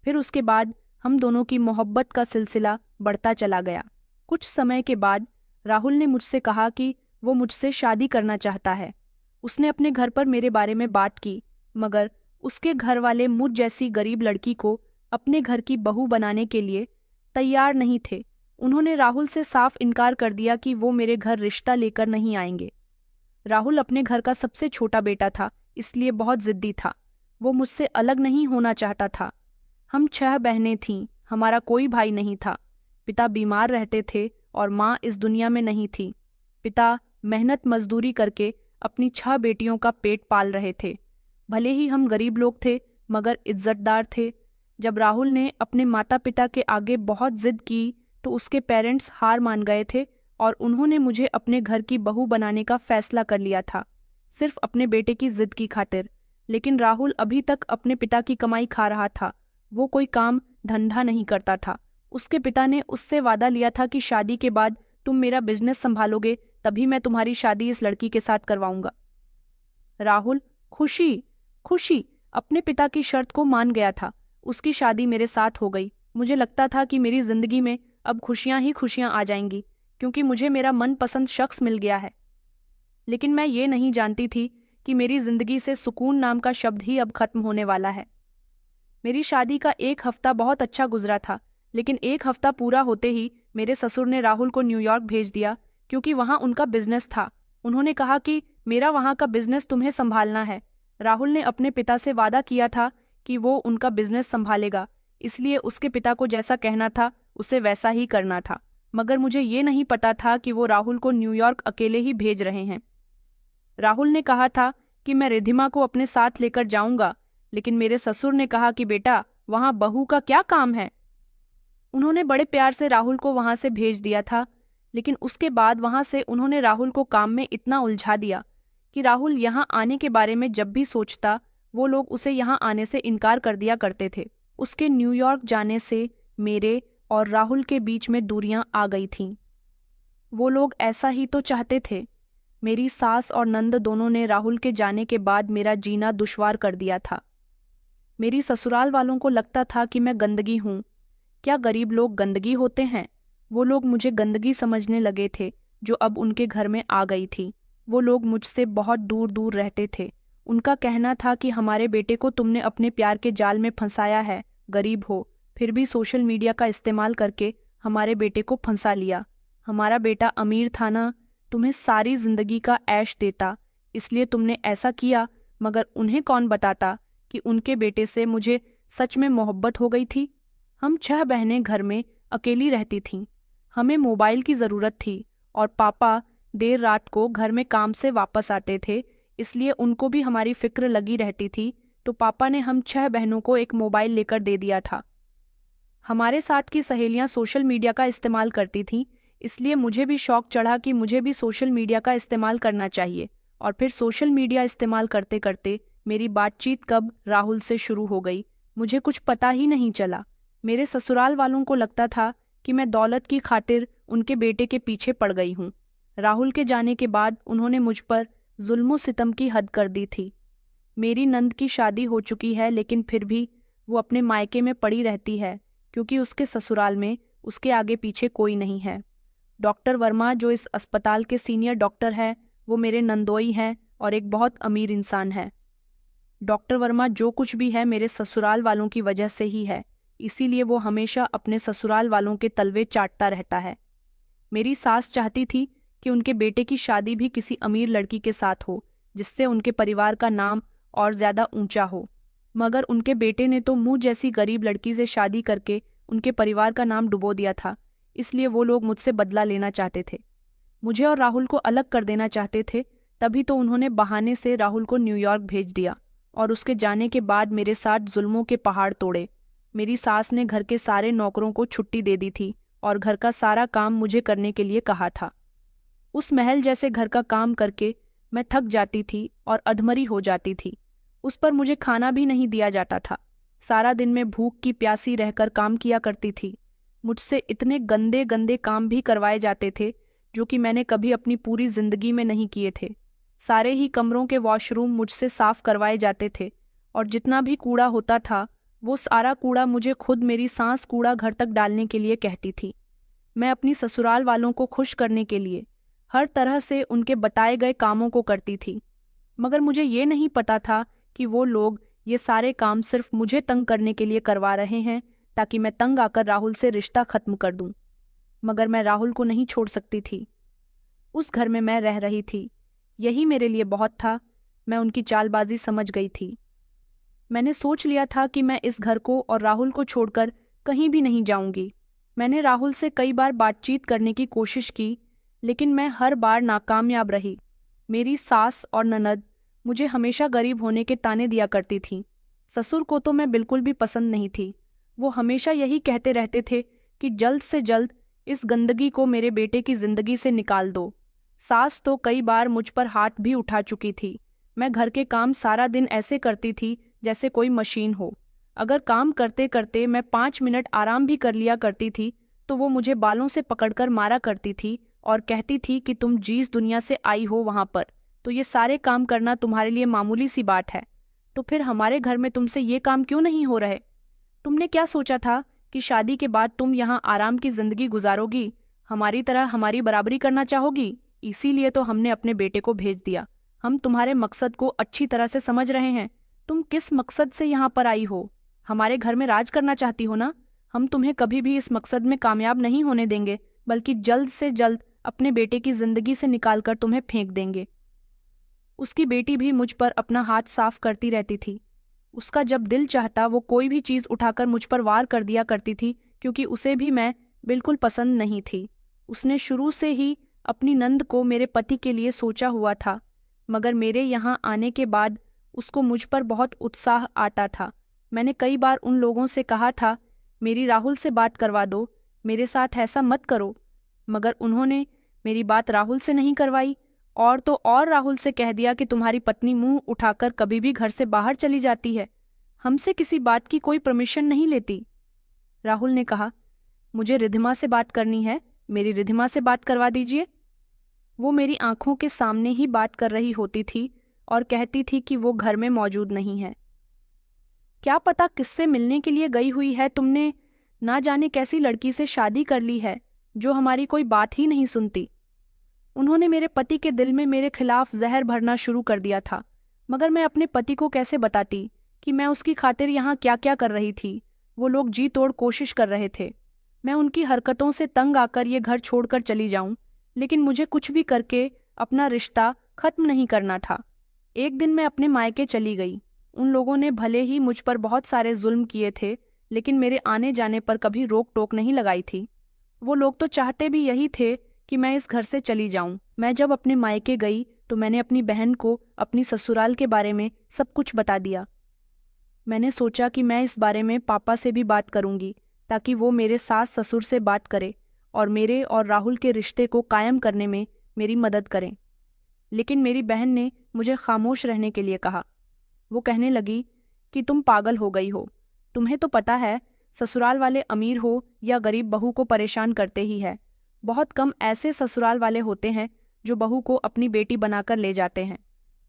फिर उसके बाद हम दोनों की मोहब्बत का सिलसिला बढ़ता चला गया। कुछ समय के बाद राहुल ने मुझसे कहा कि वो मुझसे शादी करना चाहता है। उसने अपने घर पर मेरे बारे में बात की, मगर उसके घर वाले मुझ जैसी गरीब लड़की को अपने घर की बहू बनाने के लिए तैयार नहीं थे। उन्होंने राहुल से साफ इनकार कर दिया कि वो मेरे घर रिश्ता लेकर नहीं आएंगे। राहुल अपने घर का सबसे छोटा बेटा था, इसलिए बहुत जिद्दी था। वो मुझसे अलग नहीं होना चाहता था। हम 6 बहनें थीं, हमारा कोई भाई नहीं था। पिता बीमार रहते थे और माँ इस दुनिया में नहीं थी। पिता मेहनत मजदूरी करके अपनी 6 बेटियों का पेट पाल रहे थे। भले ही हम गरीब लोग थे, मगर इज्जतदार थे। जब राहुल ने अपने माता पिता के आगे बहुत जिद की तो उसके पेरेंट्स हार मान गए थे और उन्होंने मुझे अपने घर की बहू बनाने का फैसला कर लिया था, सिर्फ अपने बेटे की जिद की खातिर। लेकिन राहुल अभी तक अपने पिता की कमाई खा रहा था। वो कोई काम धंधा नहीं करता था। उसके पिता ने उससे वादा लिया था कि शादी के बाद तुम मेरा बिजनेस संभालोगे, तभी मैं तुम्हारी शादी इस लड़की के साथ करवाऊंगा। राहुल खुशी खुशी अपने पिता की शर्त को मान गया था। उसकी शादी मेरे साथ हो गई। मुझे लगता था कि मेरी जिंदगी में अब खुशियां ही खुशियां आ जाएंगी, क्योंकि मुझे मेरा मनपसंद शख्स मिल गया है। लेकिन मैं ये नहीं जानती थी कि मेरी जिंदगी से सुकून नाम का शब्द ही अब खत्म होने वाला है। मेरी शादी का 1 हफ्ता बहुत अच्छा गुजरा था, लेकिन 1 हफ्ता पूरा होते ही मेरे ससुर ने राहुल को न्यूयॉर्क भेज दिया, क्योंकि वहाँ उनका बिजनेस था। उन्होंने कहा कि मेरा वहाँ का बिजनेस तुम्हें संभालना है। राहुल ने अपने पिता से वादा किया था कि वो उनका बिजनेस संभालेगा, इसलिए उसके पिता को जैसा कहना था उसे वैसा ही करना था। मगर मुझे ये नहीं पता था कि वो राहुल को न्यूयॉर्क अकेले ही भेज रहे हैं। राहुल ने कहा था कि मैं रिधिमा को अपने साथ लेकर जाऊंगा, लेकिन मेरे ससुर ने कहा कि बेटा, वहां बहू का क्या काम है। उन्होंने बड़े प्यार से राहुल को वहां से भेज दिया था, लेकिन उसके बाद वहां से उन्होंने राहुल को काम में इतना उलझा दिया कि राहुल यहाँ आने के बारे में जब भी सोचता, वो लोग उसे यहाँ आने से इनकार कर दिया करते थे। उसके न्यूयॉर्क जाने से मेरे और राहुल के बीच में दूरियां आ गई थीं। वो लोग ऐसा ही तो चाहते थे। मेरी सास और नंद दोनों ने राहुल के जाने के बाद मेरा जीना दुश्वार कर दिया था। मेरी ससुराल वालों को लगता था कि मैं गंदगी हूँ। क्या गरीब लोग गंदगी होते हैं? वो लोग मुझे गंदगी समझने लगे थे, जो अब उनके घर में आ गई थी। वो लोग मुझसे बहुत दूर दूर रहते थे। उनका कहना था कि हमारे बेटे को तुमने अपने प्यार के जाल में फंसाया है। गरीब हो, फिर भी सोशल मीडिया का इस्तेमाल करके हमारे बेटे को फंसा लिया। हमारा बेटा अमीर था ना, तुम्हें सारी जिंदगी का ऐश देता, इसलिए तुमने ऐसा किया। मगर उन्हें कौन बताता कि उनके बेटे से मुझे सच में मोहब्बत हो गई थी। हम 6 बहनें घर में अकेली रहती थीं। हमें मोबाइल की ज़रूरत थी और पापा देर रात को घर में काम से वापस आते थे, इसलिए उनको भी हमारी फिक्र लगी रहती थी। तो पापा ने हम 6 बहनों को एक मोबाइल लेकर दे दिया था। हमारे साथ की सहेलियां सोशल मीडिया का इस्तेमाल करती थीं, इसलिए मुझे भी शौक चढ़ा कि मुझे भी सोशल मीडिया का इस्तेमाल करना चाहिए। और फिर सोशल मीडिया इस्तेमाल करते करते मेरी बातचीत कब राहुल से शुरू हो गई मुझे कुछ पता ही नहीं चला। मेरे ससुराल वालों को लगता था कि मैं दौलत की खातिर उनके बेटे के पीछे पड़ गई हूँ। राहुल के जाने के बाद उन्होंने मुझ पर जुल्म सितम की हद कर दी थी। मेरी नंद की शादी हो चुकी है, लेकिन फिर भी वो अपने मायके में पड़ी रहती है क्योंकि उसके ससुराल में उसके आगे पीछे कोई नहीं है। डॉक्टर वर्मा जो इस अस्पताल के सीनियर डॉक्टर है, वो मेरे नंदोई हैं और एक बहुत अमीर इंसान है। डॉक्टर वर्मा जो कुछ भी है मेरे ससुराल वालों की वजह से ही है, इसीलिए वो हमेशा अपने ससुराल वालों के तलवे चाटता रहता है। मेरी सास चाहती थी कि उनके बेटे की शादी भी किसी अमीर लड़की के साथ हो, जिससे उनके परिवार का नाम और ज्यादा ऊंचा हो, मगर उनके बेटे ने तो मुझ जैसी गरीब लड़की से शादी करके उनके परिवार का नाम डुबो दिया था। इसलिए वो लोग मुझसे बदला लेना चाहते थे, मुझे और राहुल को अलग कर देना चाहते थे। तभी तो उन्होंने बहाने से राहुल को न्यूयॉर्क भेज दिया और उसके जाने के बाद मेरे साथ जुल्मों के पहाड़ तोड़े। मेरी सास ने घर के सारे नौकरों को छुट्टी दे दी थी और घर का सारा काम मुझे करने के लिए कहा था। उस महल जैसे घर का काम करके मैं थक जाती थी और अधमरी हो जाती थी। उस पर मुझे खाना भी नहीं दिया जाता था। सारा दिन मैं भूख की प्यासी रहकर काम किया करती थी। मुझसे इतने गंदे गंदे काम भी करवाए जाते थे जो कि मैंने कभी अपनी पूरी जिंदगी में नहीं किए थे। सारे ही कमरों के वॉशरूम मुझसे साफ करवाए जाते थे और जितना भी कूड़ा होता था वो सारा कूड़ा मुझे खुद मेरी सांस कूड़ा घर तक डालने के लिए कहती थी। मैं अपनी ससुराल वालों को खुश करने के लिए हर तरह से उनके बताए गए कामों को करती थी, मगर मुझे ये नहीं पता था कि वो लोग ये सारे काम सिर्फ मुझे तंग करने के लिए करवा रहे हैं ताकि मैं तंग आकर राहुल से रिश्ता खत्म कर दूं। मगर मैं राहुल को नहीं छोड़ सकती थी। उस घर में मैं रह रही थी, यही मेरे लिए बहुत था। मैं उनकी चालबाजी समझ गई थी। मैंने सोच लिया था कि मैं इस घर को और राहुल को छोड़कर कहीं भी नहीं जाऊंगी। मैंने राहुल से कई बार बातचीत करने की कोशिश की, लेकिन मैं हर बार नाकामयाब रही। मेरी सास और ननद मुझे हमेशा गरीब होने के ताने दिया करती थीं। ससुर को तो मैं बिल्कुल भी पसंद नहीं थी। वो हमेशा यही कहते रहते थे कि जल्द से जल्द इस गंदगी को मेरे बेटे की जिंदगी से निकाल दो। सास तो कई बार मुझ पर हाथ भी उठा चुकी थी। मैं घर के काम सारा दिन ऐसे करती थी जैसे कोई मशीन हो। अगर काम करते करते मैं 5 मिनट आराम भी कर लिया करती थी तो वो मुझे बालों से पकड़कर मारा करती थी और कहती थी कि तुम जिस दुनिया से आई हो वहां पर तो ये सारे काम करना तुम्हारे लिए मामूली सी बात है। तो फिर हमारे घर में तुमसे ये काम क्यों नहीं हो रहे? तुमने क्या सोचा था कि शादी के बाद तुम यहाँ आराम की जिंदगी गुजारोगी, हमारी तरह हमारी बराबरी करना चाहोगी? इसीलिए तो हमने अपने बेटे को भेज दिया। हम तुम्हारे मकसद को अच्छी तरह से समझ रहे हैं। तुम किस मकसद से यहाँ पर आई हो? हमारे घर में राज करना चाहती हो ना? हम तुम्हें कभी भी इस मकसद में कामयाब नहीं होने देंगे, बल्कि जल्द से जल्द अपने बेटे की जिंदगी से निकालकर तुम्हें फेंक देंगे। उसकी बेटी भी मुझ पर अपना हाथ साफ करती रहती थी। उसका जब दिल चाहता वो कोई भी चीज उठाकर मुझ पर वार कर दिया करती थी, क्योंकि उसे भी मैं बिल्कुल पसंद नहीं थी। उसने शुरू से ही अपनी नंद को मेरे पति के लिए सोचा हुआ था, मगर मेरे यहाँ आने के बाद उसको मुझ पर बहुत उत्साह आता था। मैंने कई बार उन लोगों से कहा था, मेरी राहुल से बात करवा दो, मेरे साथ ऐसा मत करो, मगर उन्होंने मेरी बात राहुल से नहीं करवाई और तो और राहुल से कह दिया कि तुम्हारी पत्नी मुंह उठाकर कभी भी घर से बाहर चली जाती है, हमसे किसी बात की कोई परमिशन नहीं लेती। राहुल ने कहा, मुझे रिधिमा से बात करनी है, मेरी रिधिमा से बात करवा दीजिए। वो मेरी आंखों के सामने ही बात कर रही होती थी और कहती थी कि वो घर में मौजूद नहीं है। क्या पता किससे मिलने के लिए गई हुई है। तुमने ना जाने कैसी लड़की से शादी कर ली है जो हमारी कोई बात ही नहीं सुनती। उन्होंने मेरे पति के दिल में मेरे खिलाफ जहर भरना शुरू कर दिया था, मगर मैं अपने पति को कैसे बताती कि मैं उसकी खातिर यहाँ क्या क्या कर रही थी। वो लोग जी तोड़ कोशिश कर रहे थे मैं उनकी हरकतों से तंग आकर ये घर छोड़कर चली जाऊं, लेकिन मुझे कुछ भी करके अपना रिश्ता खत्म नहीं करना था। एक दिन मैं अपने मायके चली गई। उन लोगों ने भले ही मुझ पर बहुत सारे जुल्म किए थे, लेकिन मेरे आने जाने पर कभी रोक टोक नहीं लगाई थी। वो लोग तो चाहते भी यही थे कि मैं इस घर से चली जाऊं। मैं जब अपने मायके गई तो मैंने अपनी बहन को अपनी ससुराल के बारे में सब कुछ बता दिया। मैंने सोचा कि मैं इस बारे में पापा से भी बात करूंगी ताकि वो मेरे सास ससुर से बात करे और मेरे और राहुल के रिश्ते को कायम करने में मेरी मदद करें। लेकिन मेरी बहन ने मुझे खामोश रहने के लिए कहा। वो कहने लगी कि तुम पागल हो गई हो। तुम्हें तो पता है ससुराल वाले अमीर हो या गरीब बहू को परेशान करते ही है। बहुत कम ऐसे ससुराल वाले होते हैं जो बहू को अपनी बेटी बनाकर ले जाते हैं।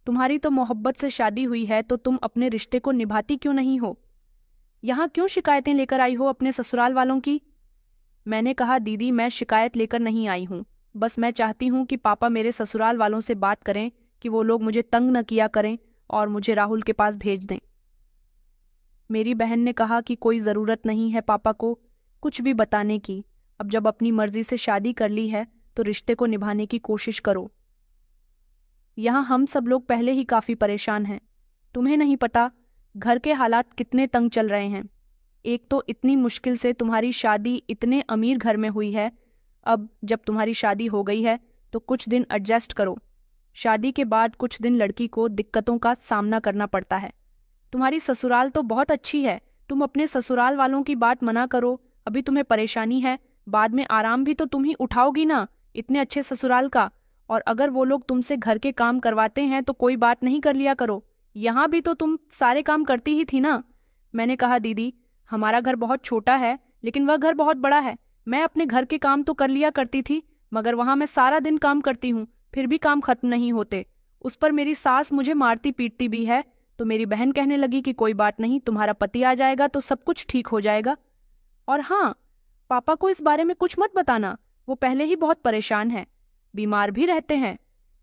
तुम्हारी तो मोहब्बत से शादी हुई है तो तुम अपने रिश्ते को निभाती क्यों नहीं हो? यहाँ क्यों शिकायतें लेकर आई हो अपने ससुराल वालों की? मैंने कहा, दीदी मैं शिकायत लेकर नहीं आई हूँ, बस मैं चाहती हूँ कि पापा मेरे ससुराल वालों से बात करें कि वो लोग मुझे तंग न किया करें और मुझे राहुल के पास भेज दें। मेरी बहन ने कहा कि कोई ज़रूरत नहीं है पापा को कुछ भी बताने की। अब जब अपनी मर्जी से शादी कर ली है तो रिश्ते को निभाने की कोशिश करो। यहाँ हम सब लोग पहले ही काफ़ी परेशान हैं। तुम्हें नहीं पता घर के हालात कितने तंग चल रहे हैं। एक तो इतनी मुश्किल से तुम्हारी शादी इतने अमीर घर में हुई है। अब जब तुम्हारी शादी हो गई है तो कुछ दिन एडजस्ट करो। शादी के बाद कुछ दिन लड़की को दिक्कतों का सामना करना पड़ता है। तुम्हारी ससुराल तो बहुत अच्छी है, तुम अपने ससुराल वालों की बात मना करो। अभी तुम्हें परेशानी है, बाद में आराम भी तो तुम ही उठाओगी ना इतने अच्छे ससुराल का। और अगर वो लोग तुमसे घर के काम करवाते हैं तो कोई बात नहीं कर लिया करो। यहाँ भी तो तुम सारे काम करती ही थी ना। मैंने कहा, दीदी हमारा घर बहुत छोटा है लेकिन वह घर बहुत बड़ा है। मैं अपने घर के काम तो कर लिया करती थी, मगर वहां मैं सारा दिन काम करती हूँ फिर भी काम खत्म नहीं होते। उस पर मेरी सास मुझे मारती पीटती भी है। तो मेरी बहन कहने लगी कि कोई बात नहीं, तुम्हारा पति आ जाएगा तो सब कुछ ठीक हो जाएगा। और हाँ, पापा को इस बारे में कुछ मत बताना, वो पहले ही बहुत परेशान है, बीमार भी रहते हैं।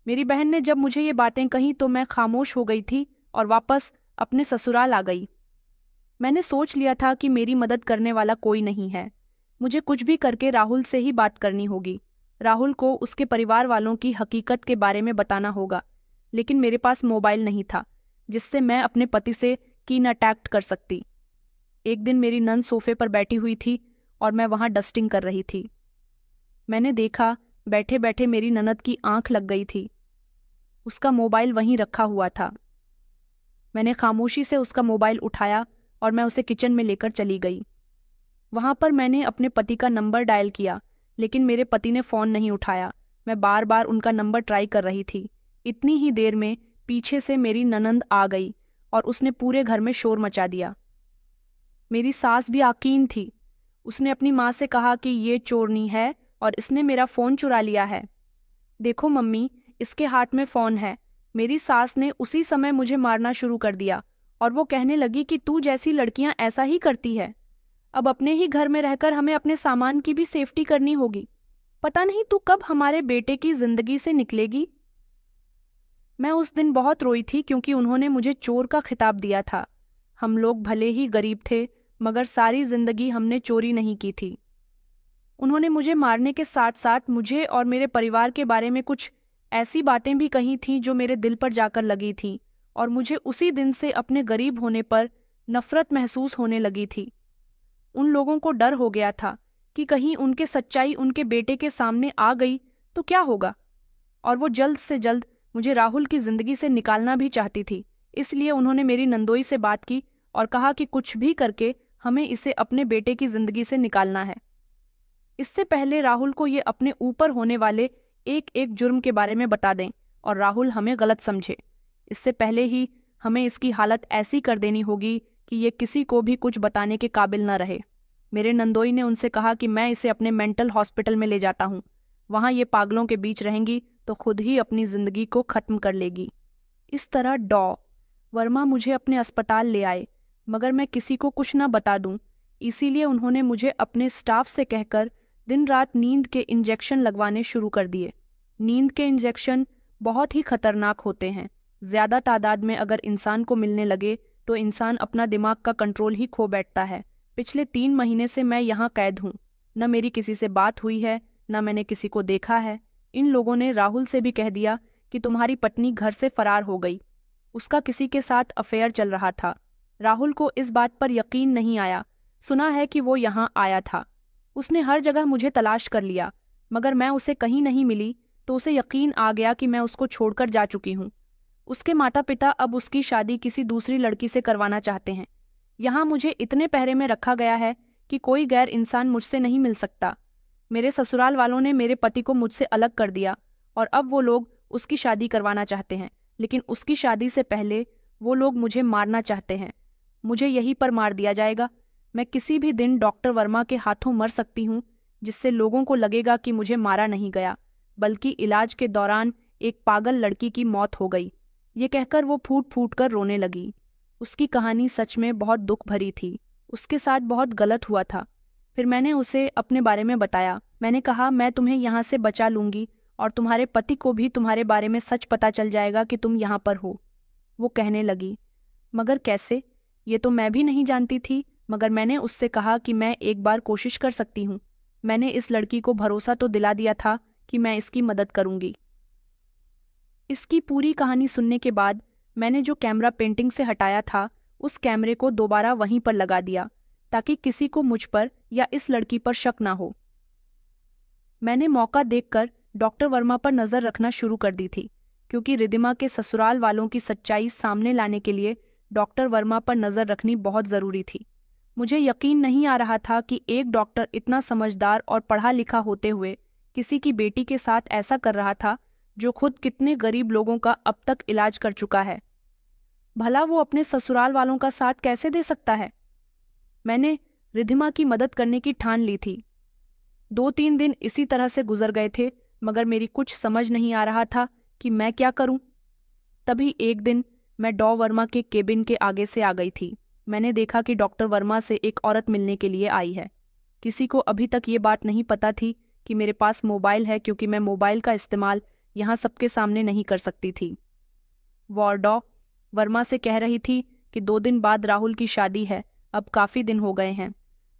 मेरी बहन ने जब मुझे ये बातें कही तो मैं खामोश हो गई थी और वापस अपने ससुराल आ गई। मैंने सोच लिया था कि मेरी मदद करने वाला कोई नहीं है। मुझे कुछ भी करके राहुल से ही बात करनी होगी। राहुल को उसके परिवार वालों की हकीकत के बारे में बताना होगा। लेकिन मेरे पास मोबाइल नहीं था जिससे मैं अपने पति से कॉन्टैक्ट कर सकती। एक दिन मेरी नंद सोफे पर बैठी हुई थी और मैं वहां डस्टिंग कर रही थी। मैंने देखा बैठे बैठे मेरी ननद की आंख लग गई थी। उसका मोबाइल वहीं रखा हुआ था। मैंने खामोशी से उसका मोबाइल उठाया और मैं उसे किचन में लेकर चली गई। वहां पर मैंने अपने पति का नंबर डायल किया लेकिन मेरे पति ने फ़ोन नहीं उठाया। मैं बार बार उनका नंबर ट्राई कर रही थी। इतनी ही देर में पीछे से मेरी ननंद आ गई और उसने पूरे घर में शोर मचा दिया। मेरी सास भी आकीन थी। उसने अपनी माँ से कहा कि ये चोरनी है और इसने मेरा फ़ोन चुरा लिया है। देखो मम्मी, इसके हाथ में फ़ोन है। मेरी सास ने उसी समय मुझे मारना शुरू कर दिया और वो कहने लगी कि तू जैसी लड़कियां ऐसा ही करती है। अब अपने ही घर में रहकर हमें अपने सामान की भी सेफ्टी करनी होगी। पता नहीं तू कब हमारे बेटे की जिंदगी से निकलेगी। मैं उस दिन बहुत रोई थी क्योंकि उन्होंने मुझे चोर का खिताब दिया था। हम लोग भले ही गरीब थे मगर सारी जिंदगी हमने चोरी नहीं की थी। उन्होंने मुझे मारने के साथ साथ मुझे और मेरे परिवार के बारे में कुछ ऐसी बातें भी कही थीं जो मेरे दिल पर जाकर लगी थीं और मुझे उसी दिन से अपने गरीब होने पर नफरत महसूस होने लगी थी। उन लोगों को डर हो गया था कि कहीं उनके सच्चाई उनके बेटे के सामने आ गई तो क्या होगा। और वो जल्द से जल्द मुझे राहुल की जिंदगी से निकालना भी चाहती थी। इसलिए उन्होंने मेरी नंदोई से बात की और कहा कि कुछ भी करके हमें इसे अपने बेटे की जिंदगी से निकालना है। इससे पहले राहुल को ये अपने ऊपर होने वाले एक एक जुर्म के बारे में बता दें और राहुल हमें गलत समझे। इससे पहले ही हमें इसकी हालत ऐसी कर देनी होगी कि ये किसी को भी कुछ बताने के काबिल न रहे। मेरे नंदोई ने उनसे कहा कि मैं इसे अपने मेंटल हॉस्पिटल में ले जाता हूँ। वहाँ ये पागलों के बीच रहेंगी तो खुद ही अपनी जिंदगी को खत्म कर लेगी। इस तरह वर्मा मुझे अपने अस्पताल ले आए मगर मैं किसी को कुछ न बता दूं। इसीलिए उन्होंने मुझे अपने स्टाफ से कहकर दिन रात नींद के इंजेक्शन लगवाने शुरू कर दिए। नींद के इंजेक्शन बहुत ही खतरनाक होते हैं। ज़्यादा तादाद में अगर इंसान को मिलने लगे तो इंसान अपना दिमाग का कंट्रोल ही खो बैठता है। पिछले 3 महीने से मैं यहाँ कैद हूँ। न मेरी किसी से बात हुई है, न मैंने किसी को देखा है। इन लोगों ने राहुल से भी कह दिया कि तुम्हारी पत्नी घर से फरार हो गई। उसका किसी के साथ अफेयर चल रहा था। राहुल को इस बात पर यकीन नहीं आया। सुना है कि वो यहाँ आया था। उसने हर जगह मुझे तलाश कर लिया मगर मैं उसे कहीं नहीं मिली तो उसे यकीन आ गया कि मैं उसको छोड़कर जा चुकी हूँ। उसके माता पिता अब उसकी शादी किसी दूसरी लड़की से करवाना चाहते हैं। यहाँ मुझे इतने पहरे में रखा गया है कि कोई गैर इंसान मुझसे नहीं मिल सकता। मेरे ससुराल वालों ने मेरे पति को मुझसे अलग कर दिया और अब वो लोग उसकी शादी करवाना चाहते हैं। लेकिन उसकी शादी से पहले वो लोग मुझे मारना चाहते हैं। मुझे यहीं पर मार दिया जाएगा। मैं किसी भी दिन डॉक्टर वर्मा के हाथों मर सकती हूँ, जिससे लोगों को लगेगा कि मुझे मारा नहीं गया, बल्कि इलाज के दौरान एक पागल लड़की की मौत हो गई। ये कहकर वो फूट फूट कर रोने लगी। उसकी कहानी सच में बहुत दुख भरी थी। उसके साथ बहुत गलत हुआ था। फिर मैंने उसे अपने बारे में बताया। मैंने कहा, मैं तुम्हें यहाँ से बचा लूंगी और तुम्हारे पति को भी तुम्हारे बारे में सच पता चल जाएगा कि तुम यहाँ पर हो। वो कहने लगी, मगर कैसे? ये तो मैं भी नहीं जानती थी। मगर मैंने उससे कहा कि मैं एक बार कोशिश कर सकती हूँ। मैंने इस लड़की को भरोसा तो दिला दिया था कि मैं इसकी मदद करूंगी। इसकी पूरी कहानी सुनने के बाद मैंने जो कैमरा पेंटिंग से हटाया था, उस कैमरे को दोबारा वहीं पर लगा दिया, ताकि किसी को मुझ पर या इस लड़की पर शक ना हो। मैंने मौका देखकर डॉक्टर वर्मा पर नजर रखना शुरू कर दी थी, क्योंकि रिद्धिमा के ससुराल वालों की सच्चाई सामने लाने के लिए डॉक्टर वर्मा पर नजर रखनी बहुत जरूरी थी। मुझे यकीन नहीं आ रहा था कि एक डॉक्टर इतना समझदार और पढ़ा लिखा होते हुए किसी की बेटी के साथ ऐसा कर रहा था, जो खुद कितने गरीब लोगों का अब तक इलाज कर चुका है। भला वो अपने ससुराल वालों का साथ कैसे दे सकता है? मैंने रिद्धिमा की मदद करने की ठान ली थी। 2-3 दिन इसी तरह से गुजर गए थे, मगर मेरी कुछ समझ नहीं आ रहा था कि मैं क्या करूं। तभी एक दिन मैं डॉ वर्मा के केबिन के आगे से आ गई थी। मैंने देखा कि डॉक्टर वर्मा से एक औरत मिलने के लिए आई है। किसी को अभी तक ये बात नहीं पता थी कि मेरे पास मोबाइल है, क्योंकि मैं मोबाइल का इस्तेमाल यहाँ सबके सामने नहीं कर सकती थी। वो डॉ वर्मा से कह रही थी कि 2 दिन बाद राहुल की शादी है। अब काफी दिन हो गए हैं।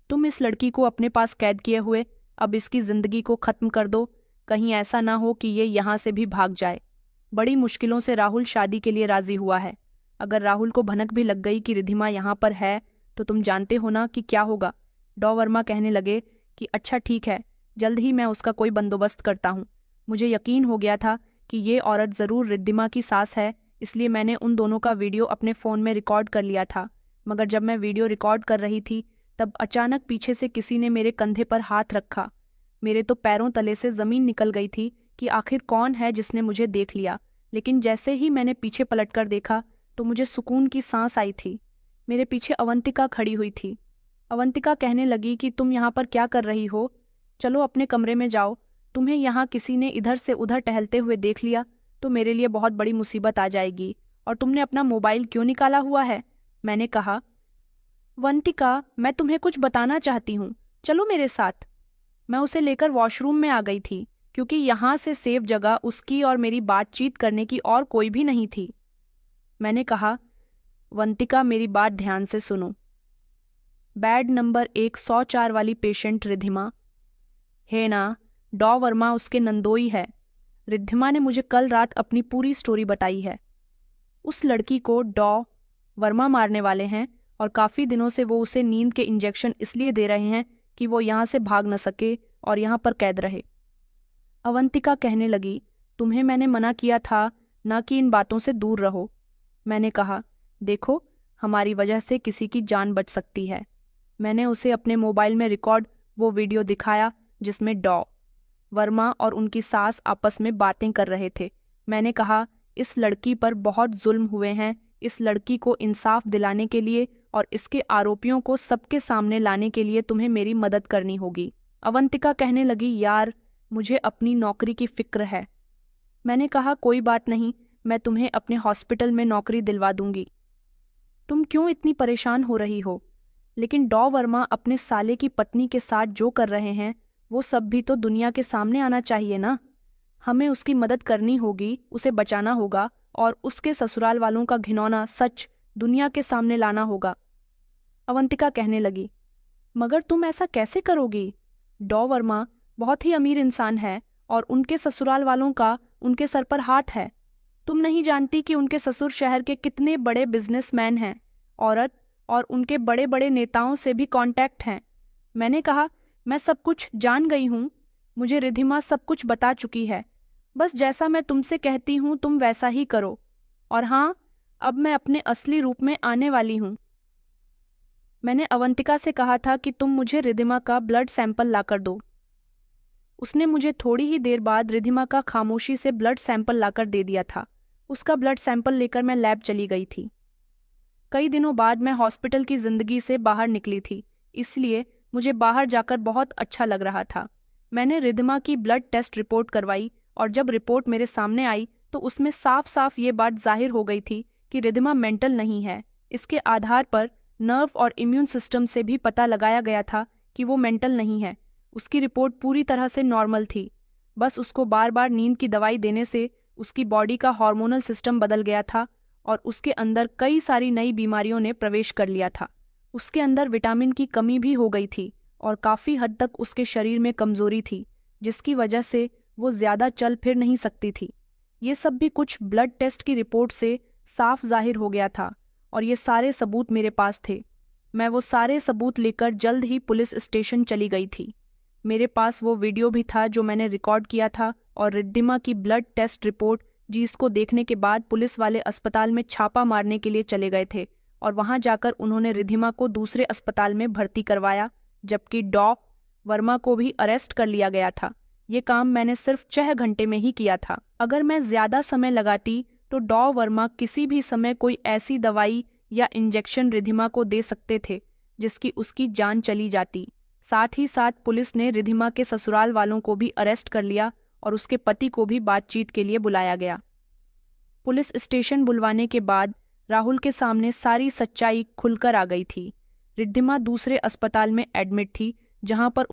तुम इस लड़की को अपने पास कैद किए हुए अब इसकी जिंदगी को खत्म कर दो। कहीं ऐसा ना हो कि ये यहाँ से भी भाग जाए। बड़ी मुश्किलों से राहुल शादी के लिए राजी हुआ है। अगर राहुल को भनक भी लग गई कि रिद्धिमा यहाँ पर है, तो तुम जानते हो ना कि क्या होगा। डॉ वर्मा कहने लगे कि अच्छा ठीक है, जल्द ही मैं उसका कोई बंदोबस्त करता हूँ। मुझे यकीन हो गया था कि ये औरत जरूर रिद्धिमा की सास है, इसलिए मैंने उन दोनों का वीडियो अपने फ़ोन में रिकॉर्ड कर लिया था। मगर जब मैं वीडियो रिकॉर्ड कर रही थी, तब अचानक पीछे से किसी ने मेरे कंधे पर हाथ रखा। मेरे तो पैरों तले से ज़मीन निकल गई थी कि आखिर कौन है जिसने मुझे देख लिया। लेकिन जैसे ही मैंने पीछे पलटकर देखा, तो मुझे सुकून की सांस आई थी। मेरे पीछे अवंतिका खड़ी हुई थी। अवंतिका कहने लगी कि तुम यहाँ पर क्या कर रही हो? चलो अपने कमरे में जाओ। तुम्हें यहाँ किसी ने इधर से उधर टहलते हुए देख लिया तो मेरे लिए बहुत बड़ी मुसीबत आ जाएगी। और तुमने अपना मोबाइल क्यों निकाला हुआ है? मैंने कहा, अवंतिका, मैं तुम्हें कुछ बताना चाहती हूँ, चलो मेरे साथ। मैं उसे लेकर वॉशरूम में आ गई थी, क्योंकि यहाँ से सेफ जगह उसकी और मेरी बातचीत करने की और कोई भी नहीं थी। मैंने कहा, अवंतिका, मेरी बात ध्यान से सुनो। बेड नंबर 104 वाली पेशेंट रिद्धिमा है ना? डॉ वर्मा उसके नंदोई है। रिद्धिमा ने मुझे कल रात अपनी पूरी स्टोरी बताई है। उस लड़की को डॉ वर्मा मारने वाले हैं, और काफी दिनों से वो उसे नींद के इंजेक्शन इसलिए दे रहे हैं कि वो यहाँ से भाग न सके और यहाँ पर कैद रहे। अवंतिका कहने लगी, तुम्हें मैंने मना किया था ना कि इन बातों से दूर रहो। मैंने कहा, देखो, हमारी वजह से किसी की जान बच सकती है। मैंने उसे अपने मोबाइल में रिकॉर्ड वो वीडियो दिखाया जिसमें डॉ वर्मा और उनकी सास आपस में बातें कर रहे थे। मैंने कहा, इस लड़की पर बहुत जुल्म हुए हैं। इस लड़की को इंसाफ दिलाने के लिए और इसके आरोपियों को सबके सामने लाने के लिए तुम्हें मेरी मदद करनी होगी। अवंतिका कहने लगी, यार, मुझे अपनी नौकरी की फिक्र है। मैंने कहा, कोई बात नहीं, मैं तुम्हें अपने हॉस्पिटल में नौकरी दिलवा दूंगी। तुम क्यों इतनी परेशान हो रही हो? लेकिन डॉ वर्मा अपने साले की पत्नी के साथ जो कर रहे हैं, वो सब भी तो दुनिया के सामने आना चाहिए ना। हमें उसकी मदद करनी होगी, उसे बचाना होगा और उसके ससुराल वालों का घिनौना सच दुनिया के सामने लाना होगा। अवंतिका कहने लगी, मगर तुम ऐसा कैसे करोगी? डॉ वर्मा बहुत ही अमीर इंसान है और उनके ससुराल वालों का उनके सर पर हाथ है। तुम नहीं जानती कि उनके ससुर शहर के कितने बड़े बिजनेसमैन हैं। औरत और उनके बड़े बड़े नेताओं से भी कांटेक्ट हैं। मैंने कहा, मैं सब कुछ जान गई हूँ। मुझे रिद्धिमा सब कुछ बता चुकी है। बस जैसा मैं तुमसे कहती हूँ तुम वैसा ही करो। और हाँ, अब मैं अपने असली रूप में आने वाली हूँ। मैंने अवंतिका से कहा था कि तुम मुझे रिद्धिमा का ब्लड सैंपल लाकर दो। उसने मुझे थोड़ी ही देर बाद रिद्धिमा का खामोशी से ब्लड सैंपल लाकर दे दिया था। उसका ब्लड सैंपल लेकर मैं लैब चली गई थी। कई दिनों बाद मैं हॉस्पिटल की जिंदगी से बाहर निकली थी, इसलिए मुझे बाहर जाकर बहुत अच्छा लग रहा था। मैंने रिद्धिमा की ब्लड टेस्ट रिपोर्ट करवाई और जब रिपोर्ट मेरे सामने आई तो उसमें साफ साफ ये बात जाहिर हो गई थी कि रिद्धिमा मेंटल नहीं है। इसके आधार पर नर्व और इम्यून सिस्टम से भी पता लगाया गया था कि वो मेंटल नहीं है। उसकी रिपोर्ट पूरी तरह से नॉर्मल थी, बस उसको बार बार नींद की दवाई देने से उसकी बॉडी का हार्मोनल सिस्टम बदल गया था और उसके अंदर कई सारी नई बीमारियों ने प्रवेश कर लिया था। उसके अंदर विटामिन की कमी भी हो गई थी और काफ़ी हद तक उसके शरीर में कमजोरी थी, जिसकी वजह से वो ज़्यादा चल फिर नहीं सकती थी। ये सब भी कुछ ब्लड टेस्ट की रिपोर्ट से साफ जाहिर हो गया था और ये सारे सबूत मेरे पास थे। मैं वो सारे सबूत लेकर जल्द ही पुलिस स्टेशन चली गई थी। मेरे पास वो वीडियो भी था जो मैंने रिकॉर्ड किया था और रिद्धिमा की ब्लड टेस्ट रिपोर्ट, जिसको देखने के बाद पुलिस वाले अस्पताल में छापा मारने के लिए चले गए थे और वहां जाकर उन्होंने रिद्धिमा को दूसरे अस्पताल में भर्ती करवाया, जबकि डॉ वर्मा को भी अरेस्ट कर लिया गया था। ये काम मैंने सिर्फ 6 घंटे में ही किया था। अगर मैं ज्यादा समय लगाती तो डॉ वर्मा किसी भी समय कोई ऐसी दवाई या इंजेक्शन रिद्धिमा को दे सकते थे जिसकी उसकी जान चली जाती। साथ ही साथ पुलिस ने रिद्धिमा के ससुराल वालों को भी अरेस्ट कर लिया और उसके पति को भी बातचीत के लिए बुलाया गया। पुलिस स्टेशन बुलवाने के बाद राहुल के सामने सारी सच्चाई खुलकर आ गई थी। रिद्धिमा दूसरे अस्पताल में एडमिट थी, जहां पर